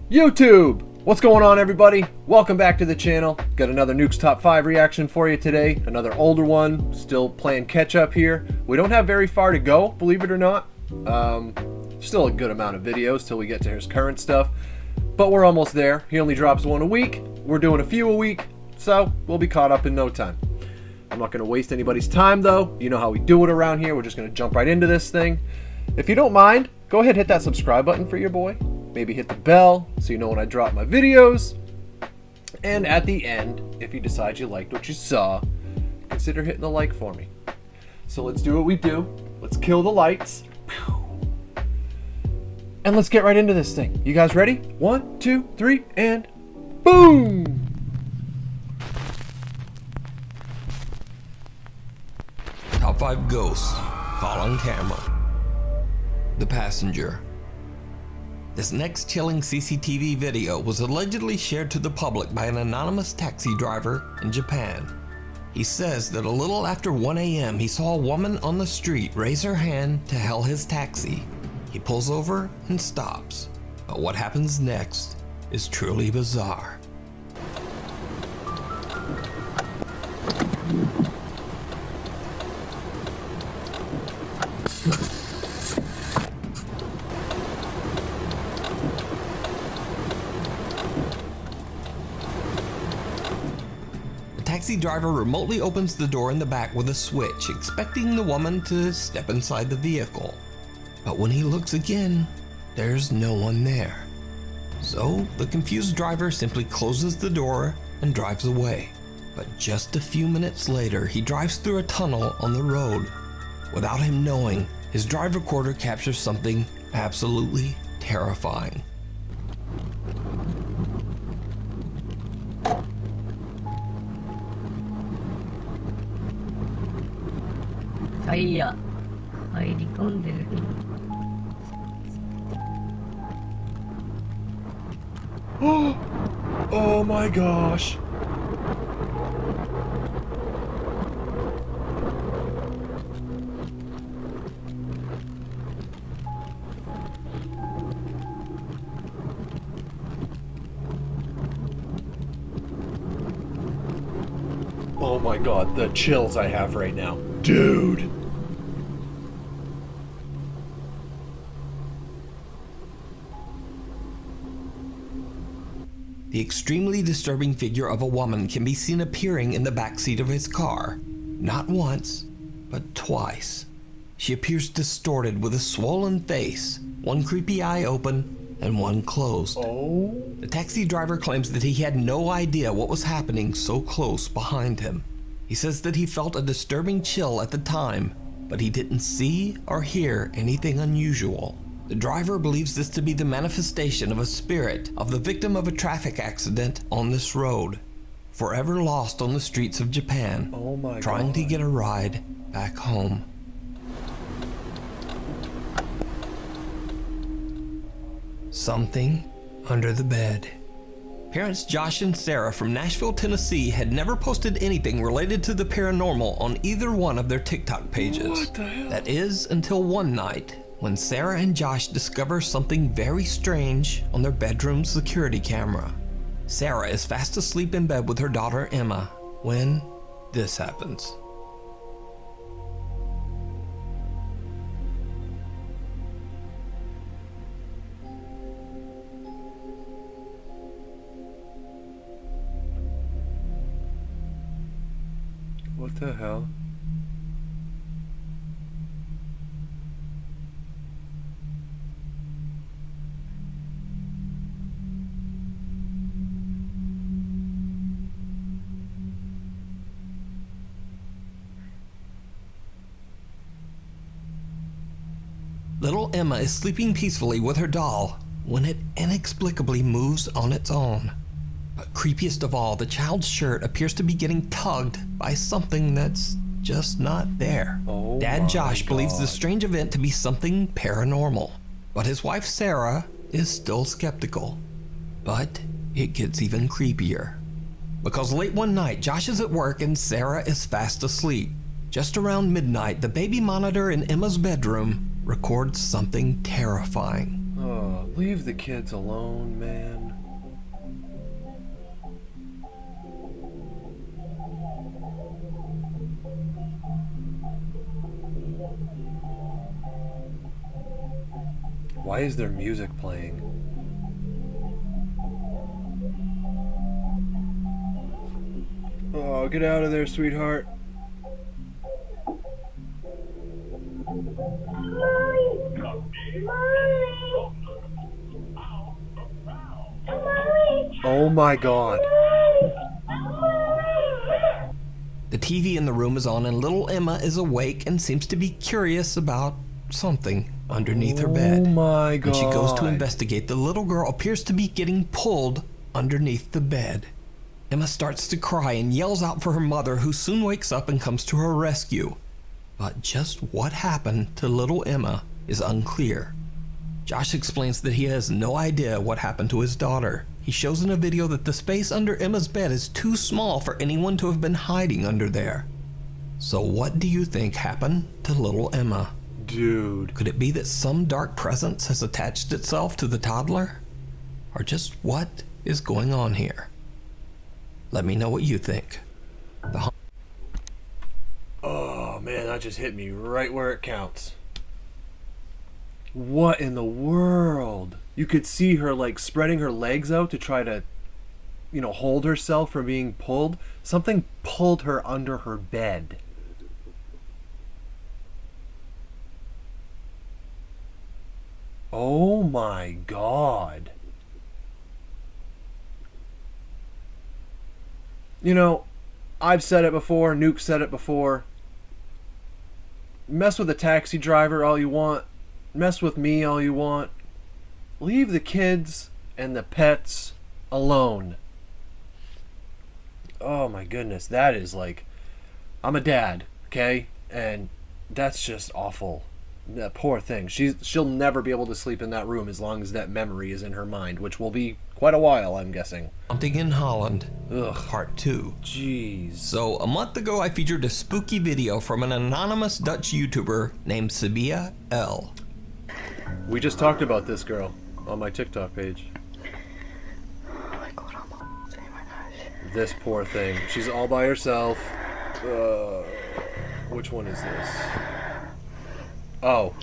YouTube! What's going on, everybody? Welcome back to the channel. Got another Nuke's Top 5 reaction for you today. Another older one. Still playing catch up here. We don't have very far to go, believe it or not. Still a good amount of videos till we get to his current stuff. But we're almost there. He only drops one a week. We're doing a few a week. So we'll be caught up in no time. I'm not going to waste anybody's time though. You know how we do it around here. We're just going to jump right into this thing. If you don't mind, go ahead and hit that subscribe button for your boy. Maybe hit the bell so you know when I drop my videos. And at the end, if you decide you liked what you saw, consider hitting the like for me. So let's do what we do. Let's kill the lights. And let's get right into this thing. You guys ready? 1, 2, 3, and boom! Top 5 ghosts caught on camera. The passenger. This next chilling CCTV video was allegedly shared to the public by an anonymous taxi driver in Japan. He says that a little after 1 a.m. he saw a woman on the street raise her hand to hail his taxi. He pulls over and stops. But what happens next is truly bizarre. The taxi driver remotely opens the door in the back with a switch, expecting the woman to step inside the vehicle. But when he looks again, there's no one there. So the confused driver simply closes the door and drives away. But just a few minutes later, he drives through a tunnel on the road. Without him knowing, his drive recorder captures something absolutely terrifying. Oh my gosh. Oh my god, the chills I have right now. Dude. The extremely disturbing figure of a woman can be seen appearing in the backseat of his car. Not once, but twice. She appears distorted with a swollen face, one creepy eye open and one closed. Oh. The taxi driver claims that he had no idea what was happening so close behind him. He says that he felt a disturbing chill at the time, but he didn't see or hear anything unusual. The driver believes this to be the manifestation of a spirit of the victim of a traffic accident on this road, forever lost on the streets of Japan, trying to get a ride back home. Something under the bed. Parents Josh and Sarah from Nashville, Tennessee had never posted anything related to the paranormal on either one of their TikTok pages. What the hell? That is until one night when Sarah and Josh discover something very strange on their bedroom security camera. Sarah is fast asleep in bed with her daughter Emma when this happens. What the hell? Little Emma is sleeping peacefully with her doll when it inexplicably moves on its own. But creepiest of all, the child's shirt appears to be getting tugged by something that's just not there. Dad Josh believes the strange event to be something paranormal, but his wife Sarah is still skeptical. But it gets even creepier. Because late one night, Josh is at work and Sarah is fast asleep. Just around midnight, the baby monitor in Emma's bedroom records something terrifying. Oh, leave the kids alone, man. Why is there music playing? Oh, get out of there, sweetheart. Oh my God. The TV in the room is on and little Emma is awake and seems to be curious about something underneath her bed. Oh my God. When she goes to investigate, the little girl appears to be getting pulled underneath the bed. Emma starts to cry and yells out for her mother, who soon wakes up and comes to her rescue. But just what happened to little Emma is unclear. Josh explains that he has no idea what happened to his daughter. He shows in a video that the space under Emma's bed is too small for anyone to have been hiding under there. So what do you think happened to little Emma? Dude. Could it be that some dark presence has attached itself to the toddler? Or just what is going on here? Let me know what you think. Oh man, that just hit me right where it counts. What in the world? You could see her like spreading her legs out to try to, hold herself from being pulled. Something pulled her under her bed. Oh my God. I've said it before, Nuke said it before. Mess with a taxi driver all you want. Mess with me all you want. Leave the kids and the pets alone. Oh my goodness, that is like... I'm a dad, okay? And that's just awful. That poor thing. She'll never be able to sleep in that room as long as that memory is in her mind, which will be quite a while, I'm guessing. Haunting in Holland, Ugh. Part 2. Jeez. So, a month ago I featured a spooky video from an anonymous Dutch YouTuber named Sabia L. We just talked about this girl on my TikTok page. This poor thing. She's all by herself. Which one is this? Oh.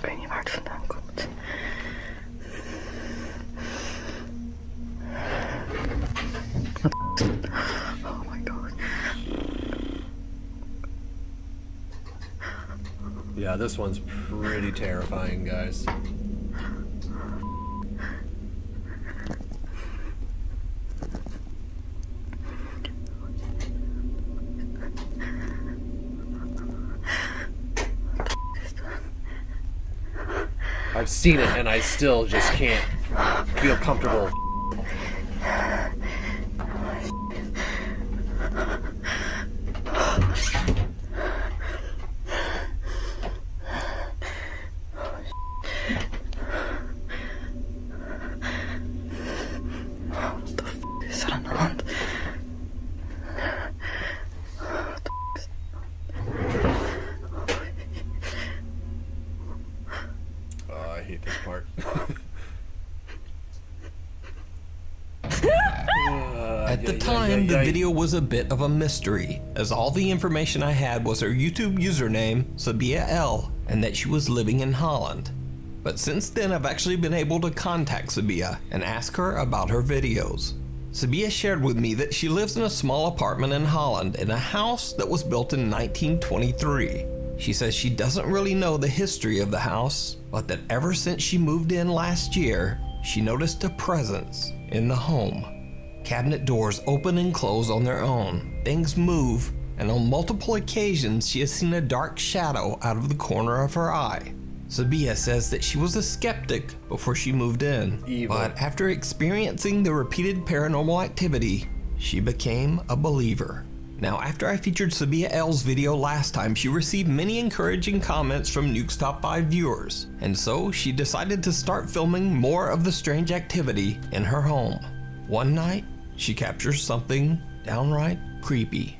Oh my God. Yeah, this one's pretty terrifying, guys. I've seen it and I still just can't feel comfortable. I hate this part. At the time, the video was a bit of a mystery, as all the information I had was her YouTube username, Sabia L, and that she was living in Holland. But since then, I've actually been able to contact Sabia and ask her about her videos. Sabia shared with me that she lives in a small apartment in Holland in a house that was built in 1923. She says she doesn't really know the history of the house, but that ever since she moved in last year, she noticed a presence in the home. Cabinet doors open and close on their own, things move, and on multiple occasions she has seen a dark shadow out of the corner of her eye. Sabia says that she was a skeptic before she moved in, but after experiencing the repeated paranormal activity, she became a believer. Now, after I featured Sabia L's video last time, she received many encouraging comments from Nuke's Top 5 viewers, and so she decided to start filming more of the strange activity in her home. One night, she captures something downright creepy.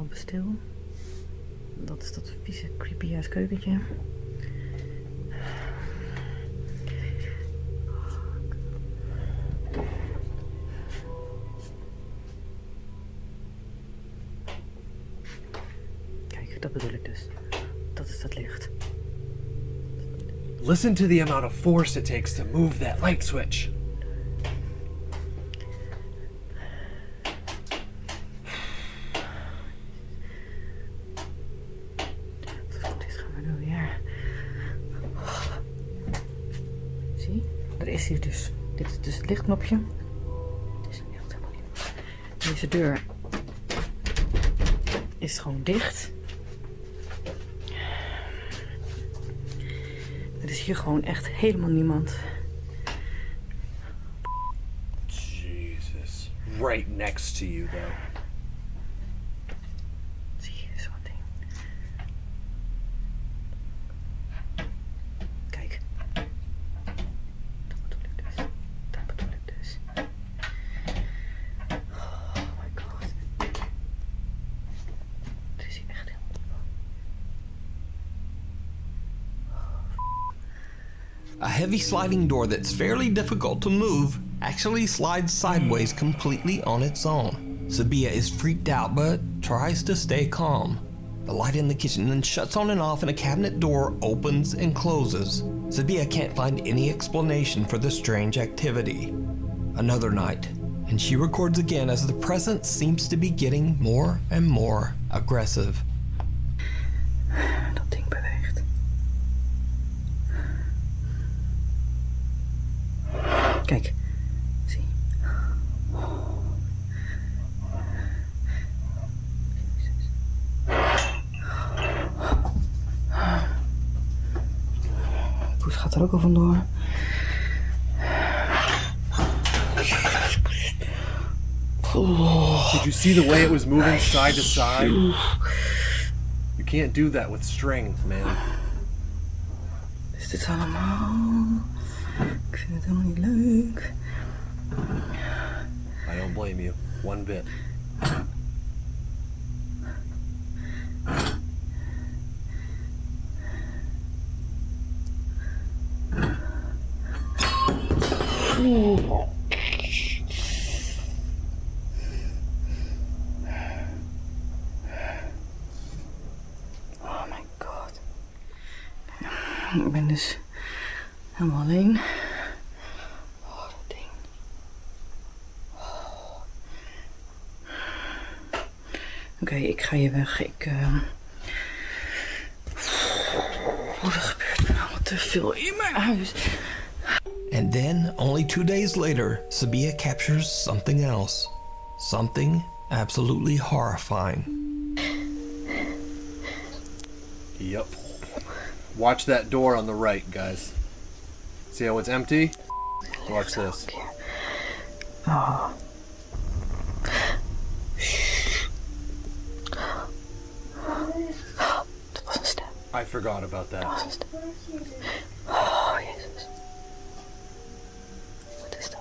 lopen stil. Dat is dat vieze creepy ass keukentje. Kijk, dat bedoel ik dus. Dat is dat licht. Listen to the amount of force it takes to move that light switch. Dit gaan we doen, ja. Zie, er is hier dus. Dit is dus het lichtknopje. Het is echt helemaal niet. Deze deur is gewoon dicht. Er is hier gewoon echt helemaal niemand. Jesus. Right next to you, though. Zie je zo'n ding. Kijk. Dat bedoel ik dus. Dat bedoel ik dus. Oh my god. Het is hier echt heel... A heavy sliding door that's fairly difficult to move actually slides sideways completely on its own. Sabia is freaked out but tries to stay calm. The light in the kitchen then shuts on and off and a cabinet door opens and closes. Sabia can't find any explanation for the strange activity. Another night, and she records again as the presence seems to be getting more and more aggressive. Dat ding beweegt. Kijk. Zie. Poes gaat er ook al vandoor. Did you see the way it was moving side to side? You can't do that with string, man. Is dit allemaal? Ik vind het helemaal niet leuk. I don't blame you. One bit. Oh my god. Ik ben dus helemaal alleen. Oh, dat ding. Oh. Oké, ik ga hier weg. Oh, er gebeurt me allemaal te veel in mijn huis. And then, only 2 days later, Sabia captures something else. Something absolutely horrifying. Yep. Watch that door on the right, guys. See how it's empty? Watch this. Oh. Dat was een stem. I forgot about Dat that. was een stem. Oh, Jezus. Wat is dat?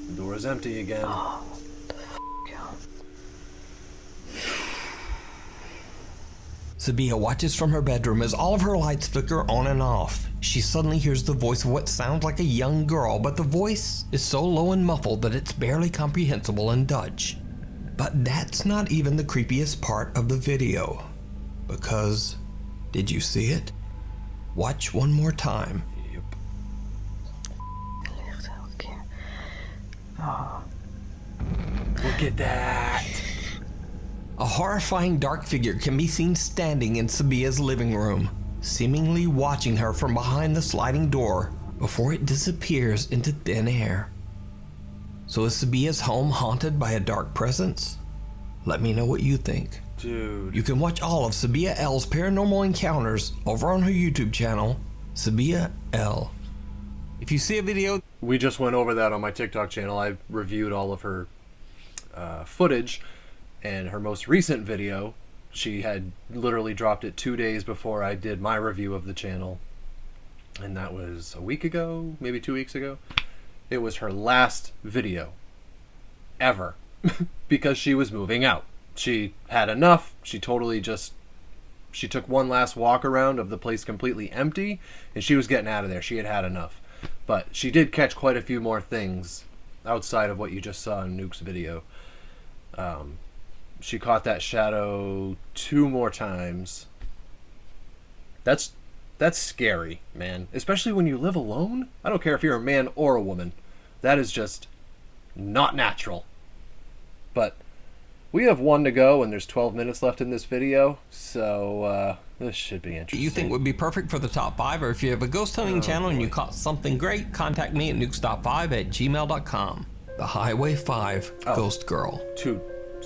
The door is empty again. Ja. Sabia watches from her bedroom as all of her lights flicker on and off. She suddenly hears the voice of what sounds like a young girl, but the voice is so low and muffled that it's barely comprehensible in Dutch. But that's not even the creepiest part of the video. Because, did you see it? Watch one more time. Yep. Licht elke keer. Oh. Look at that. A horrifying dark figure can be seen standing in Sabia's living room, seemingly watching her from behind the sliding door before it disappears into thin air. So is Sabia's home haunted by a dark presence? Let me know what you think. Dude. You can watch all of Sabia L's paranormal encounters over on her YouTube channel, Sabia L. If you see a video... We just went over that on my TikTok channel. I reviewed all of her footage, and her most recent video, she had literally dropped it 2 days before I did my review of the channel, and that was a week ago, maybe 2 weeks ago. It was her last video, ever because she was moving out. She had enough. She took one last walk around of the place completely empty, and she was getting out of there. She had had enough. But she did catch quite a few more things outside of what you just saw in Nuke's video. She caught that shadow 2 more times. That's scary, man. Especially when you live alone. I don't care if you're a man or a woman. That is just not natural. But we have 1 to go, and there's 12 minutes left in this video, so this should be interesting. You think would be perfect for the top 5, or if you have a ghost hunting channel and you caught something great, contact me at nukestop5@gmail.com. The Highway 5 Ghost Girl.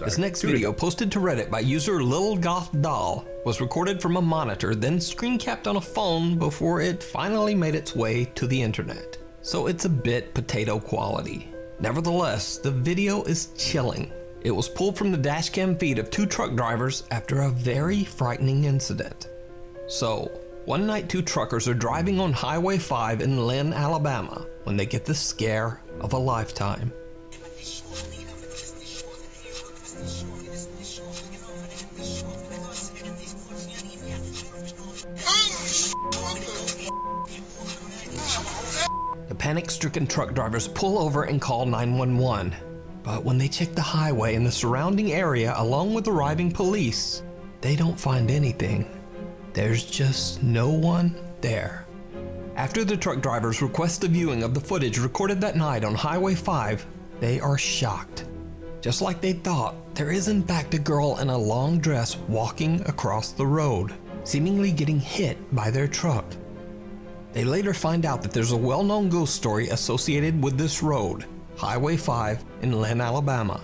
This next video, posted to Reddit by user Lil Goth Doll, was recorded from a monitor, then screen capped on a phone before it finally made its way to the internet. So it's a bit potato quality. Nevertheless, the video is chilling. It was pulled from the dashcam feed of 2 truck drivers after a very frightening incident. So, one night 2 truckers are driving on Highway 5 in Lynn, Alabama, when they get the scare of a lifetime. The panic-stricken truck drivers pull over and call 911. But when they check the highway and the surrounding area along with arriving police, they don't find anything. There's just no one there. After the truck drivers request a viewing of the footage recorded that night on Highway 5, they are shocked. Just like they thought, there is in fact a girl in a long dress walking across the road, seemingly getting hit by their truck. They later find out that there's a well-known ghost story associated with this road, Highway 5 in Lynn, Alabama.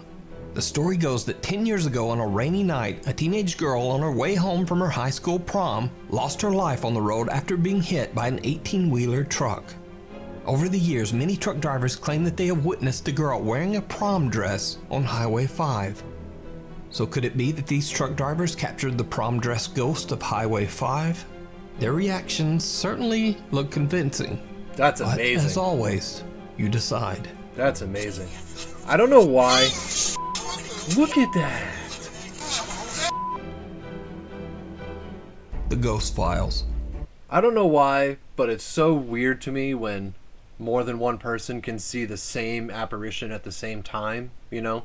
The story goes that 10 years ago on a rainy night, a teenage girl on her way home from her high school prom lost her life on the road after being hit by an 18-wheeler truck. Over the years, many truck drivers claim that they have witnessed a girl wearing a prom dress on Highway 5. So could it be that these truck drivers captured the prom dress ghost of Highway 5? Their reactions certainly look convincing. That's amazing. But as always, you decide. That's amazing. I don't know why. Look at that. The Ghost Files. I don't know why, but it's so weird to me when more than one person can see the same apparition at the same time, you know?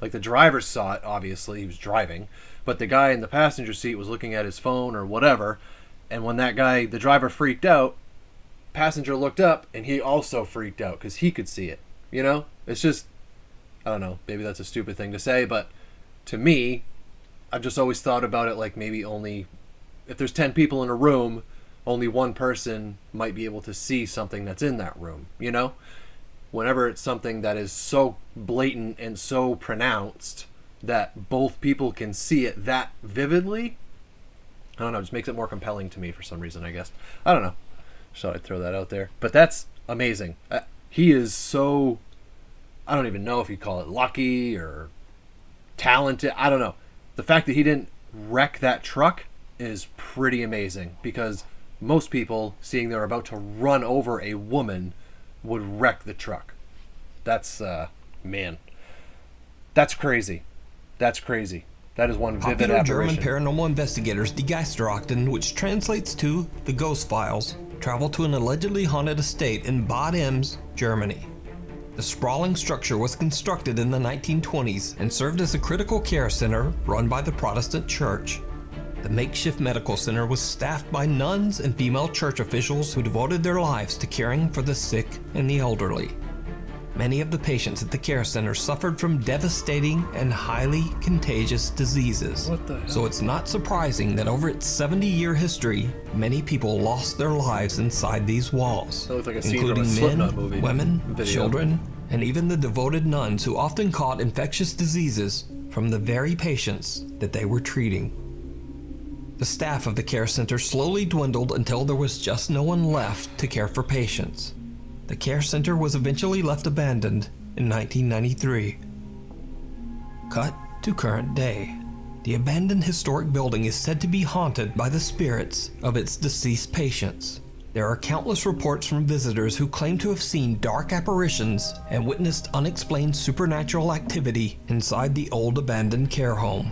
Like the driver saw it, obviously, he was driving, but the guy in the passenger seat was looking at his phone or whatever, and when that guy, the driver, freaked out, passenger looked up and he also freaked out because he could see it, you know? It's just, I don't know, maybe that's a stupid thing to say, but to me, I've just always thought about it like maybe only, if there's 10 people in a room, only one person might be able to see something that's in that room, you know? Whenever it's something that is so blatant and so pronounced that both people can see it that vividly, I don't know, it just makes it more compelling to me for some reason, I guess. I don't know. Just thought I'd throw that out there. But that's amazing. He is so, I don't even know if you call it lucky or talented. I don't know. The fact that he didn't wreck that truck is pretty amazing, because most people, seeing they're about to run over a woman, would wreck the truck. That's, man. That's crazy. That's crazy. That is one vivid Popular apparition. German paranormal investigators Die Geisterakten, which translates to The Ghost Files, travel to an allegedly haunted estate in Bad Ems, Germany. The sprawling structure was constructed in the 1920s and served as a critical care center run by the Protestant Church. The makeshift medical center was staffed by nuns and female church officials who devoted their lives to caring for the sick and the elderly. Many of the patients at the care center suffered from devastating and highly contagious diseases. What the hell? So it's not surprising that over its 70-year history, many people lost their lives inside these walls, That looks like a scene from a including Slipknot men, movie women, video. children, and even the devoted nuns who often caught infectious diseases from the very patients that they were treating. The staff of the care center slowly dwindled until there was just no one left to care for patients. The care center was eventually left abandoned in 1993. Cut to current day. The abandoned historic building is said to be haunted by the spirits of its deceased patients. There are countless reports from visitors who claim to have seen dark apparitions and witnessed unexplained supernatural activity inside the old abandoned care home.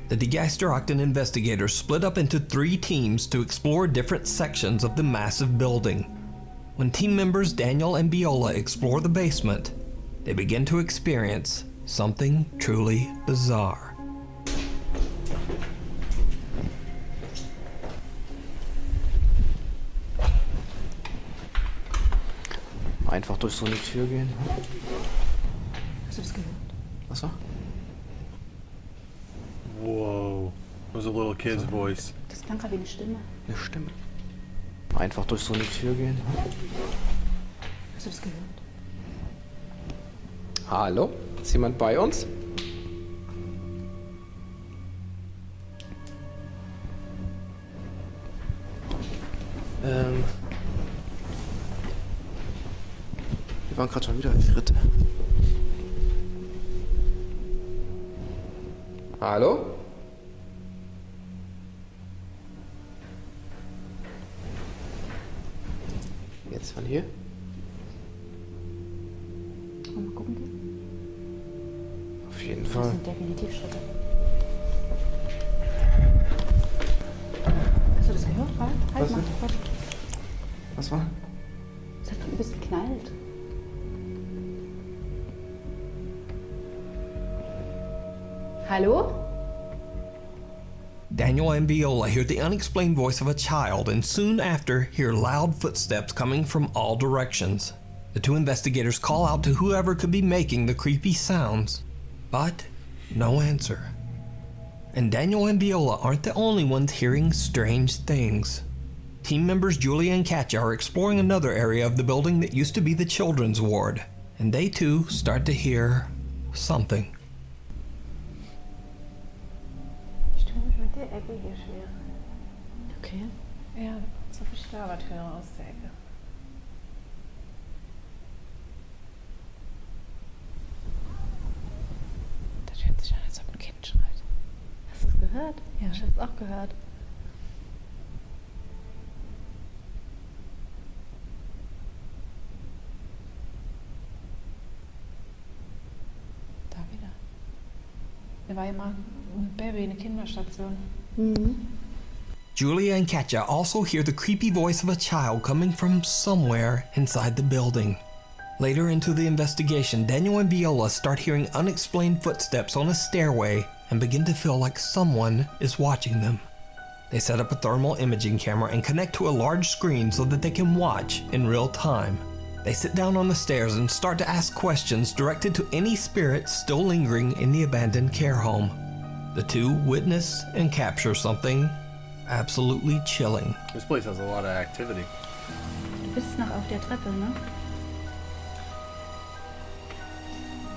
The Digeisterachtung investigators split up into 3 teams to explore different sections of the massive building. When team members Daniel and Viola explore the basement, they begin to experience something truly bizarre. Einfach durch so eine Tür gehen. Hast du das gehört? Was war? Whoa. It was a little kid's voice. Das klang gerade wie eine Stimme. Eine Stimme. Einfach durch so eine Tür gehen. Hast du das gehört? Hallo? Ist jemand bei uns? Wir waren gerade schon wieder in Schritte. Hallo? Jetzt von hier? Wollen wir mal gucken gehen? Auf jeden Das Fall. sind definitiv Schritte. Hast du das gehört? Halt Was mal. denn? Warte. Was war? Es hat ein bisschen geknallt. Hallo? Daniel and Viola hear the unexplained voice of a child and soon after hear loud footsteps coming from all directions. The 2 investigators call out to whoever could be making the creepy sounds, but no answer. And Daniel and Viola aren't the only ones hearing strange things. Team members Julia and Katja are exploring another area of the building that used to be the children's ward, and they too start to hear something. Ich tue mich mit der Ecke hier schwer. Okay. Ja, so viel Stabertöne aus der Ecke. Das hört sich an, als ob ein Kind schreit. Hast du es gehört? Ja, ich hab's auch gehört. Da wieder. Da war ja mal ein Baby, eine Kinderstation. Julia and Katja also hear the creepy voice of a child coming from somewhere inside the building. Later into the investigation, Daniel and Viola start hearing unexplained footsteps on a stairway and begin to feel like someone is watching them. They set up a thermal imaging camera and connect to a large screen so that they can watch in real time. They sit down on the stairs and start to ask questions directed to any spirits still lingering in the abandoned care home. The 2 witness and capture something absolutely chilling. This place has a lot of activity. Du bist noch auf der Treppe, ne?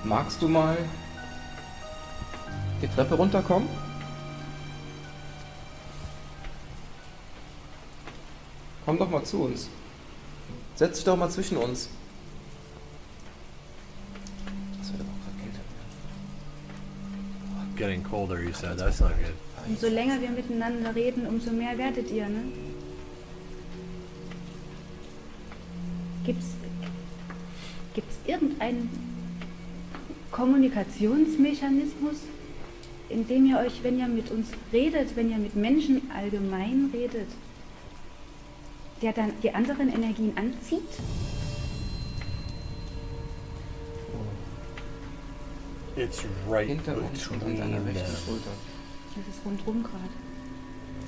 Magst du mal die Treppe runterkommen? Komm doch mal zu uns. Setz dich doch mal zwischen uns. Das wird aber auch gerade kälter. Getting colder, you said. That's not good. Umso länger wir miteinander reden, umso mehr werdet ihr, ne? Gibt's irgendeinen Kommunikationsmechanismus, in dem ihr euch, wenn ihr mit uns redet, wenn ihr mit Menschen allgemein redet, der dann die anderen Energien anzieht? It's right Hinter uns und an deiner between rechten them. Schulter. Das ist rundrum gerade.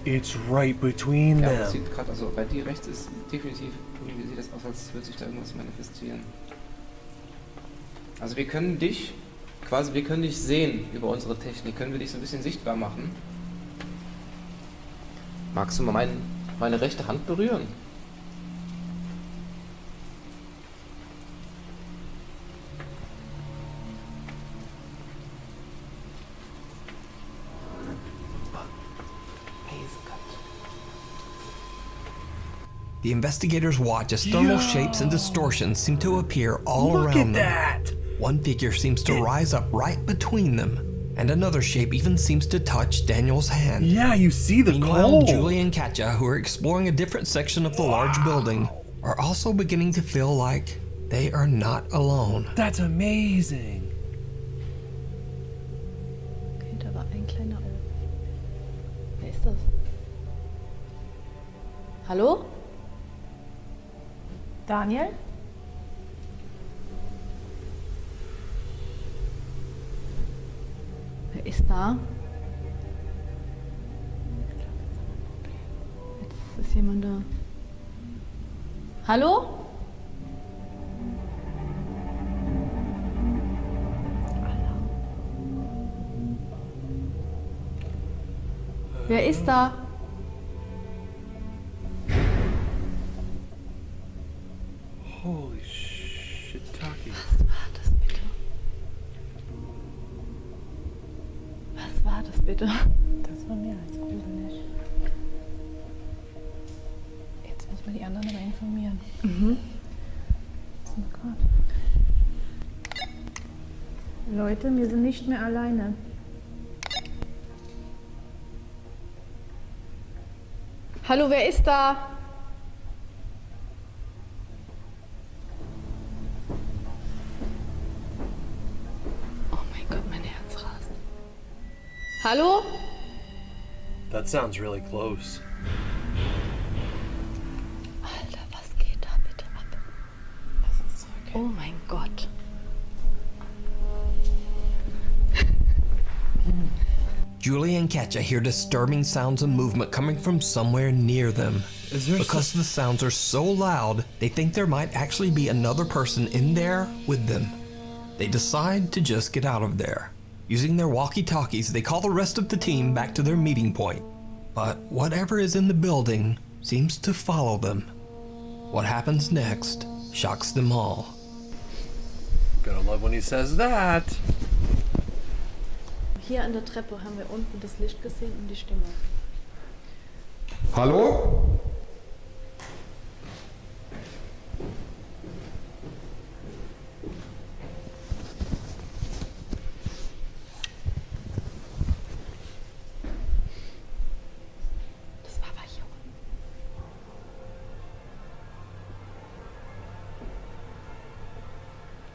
It's right between Ja, das them. sieht gerade, also bei dir rechts ist definitiv, irgendwie sieht das aus, als würde sich da irgendwas manifestieren. Also wir können dich sehen über unsere Technik, können wir dich so ein bisschen sichtbar machen. Magst du mal meine rechte Hand berühren? The investigators watch as thermal shapes and distortions seem to appear all Look around at them. that! One figure seems to rise up right between them. and another shape even seems to touch Daniel's hand. Yeah, you see the Meanwhile, cold. Julie and Katja, who are exploring a different section of the large building, are also beginning to feel like they are not alone. That's amazing. Okay, da war ein kleiner. Wer ist das? Hallo? Daniel? Wer ist da? Jetzt ist jemand da. Hallo? Wer ist da? Holy shit, Taki. Was war das bitte? Was war das bitte? Das war mehr als gruselig. Jetzt muss man die anderen aber informieren. Was ist denn gerade? Leute, wir sind nicht mehr alleine. Hallo, wer ist da? Oh mein Gott, mein Herz rast. Hallo? That sounds really close. Alter, was geht da bitte ab? Lass uns zurück. Oh mein Gott. Julie and Katja hear disturbing sounds and movement coming from somewhere near them. Is there Because the sounds are so loud, they think there might actually be another person in there with them. They decide to just get out of there. Using their walkie-talkies, they call the rest of the team back to their meeting point. But whatever is in the building seems to follow them. What happens next shocks them all. Gotta love when he says that. Hier an der Treppe haben wir unten das Licht gesehen und die Stimme. Hallo? Das war aber hier unten.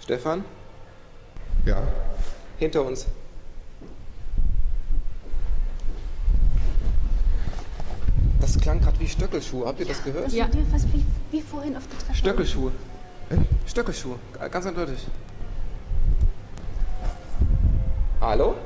Stefan? Ja. Hinter uns. Das klang gerade wie Stöckelschuhe. Habt ihr das gehört? Ja. Was wie vorhin auf der Treppe. Stöckelschuhe. Stöckelschuhe. Ganz eindeutig. Hallo?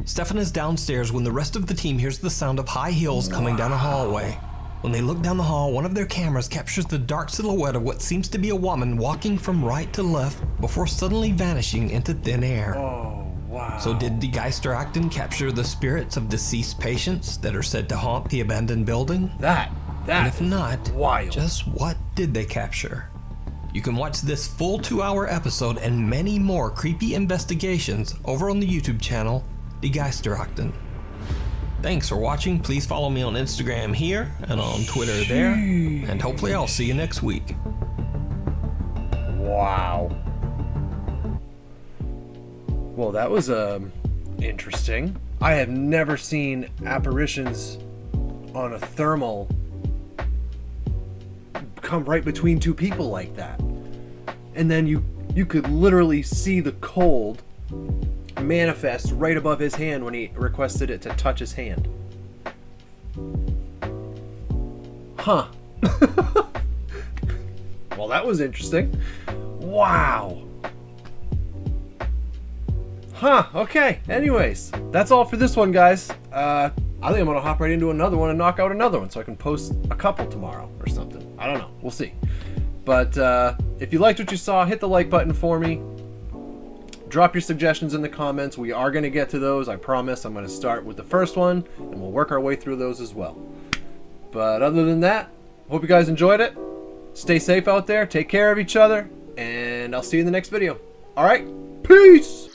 Stefan is downstairs when the rest of the team hears the sound of high heels coming down a hallway. When they look down the hall, one of their cameras captures the dark silhouette of what seems to be a woman walking from right to left before suddenly vanishing into thin air. Oh, wow. So did Die Geisterakten capture the spirits of deceased patients that are said to haunt the abandoned building? That And if not, wild. just what did they capture? You can watch this full 2-hour episode and many more creepy investigations over on the YouTube channel, Die Geisterakten. Thanks for watching. Please follow me on Instagram here and on Twitter there. And hopefully I'll see you next week. Wow. Well, that was interesting. I have never seen apparitions on a thermal come right between two people like that. And then you could literally see the cold manifest right above his hand when he requested it to touch his hand. Huh. Well, that was interesting. Wow. Huh, okay. Anyways, that's all for this one, guys. I think I'm gonna hop right into another one and knock out another one so I can post a couple tomorrow or something. I don't know. We'll see. But if you liked what you saw, hit the like button for me. Drop your suggestions in the comments. We are going to get to those. I promise. I'm going to start with the first one, and we'll work our way through those as well. But other than that, hope you guys enjoyed it. Stay safe out there. Take care of each other, and I'll see you in the next video. All right? Peace!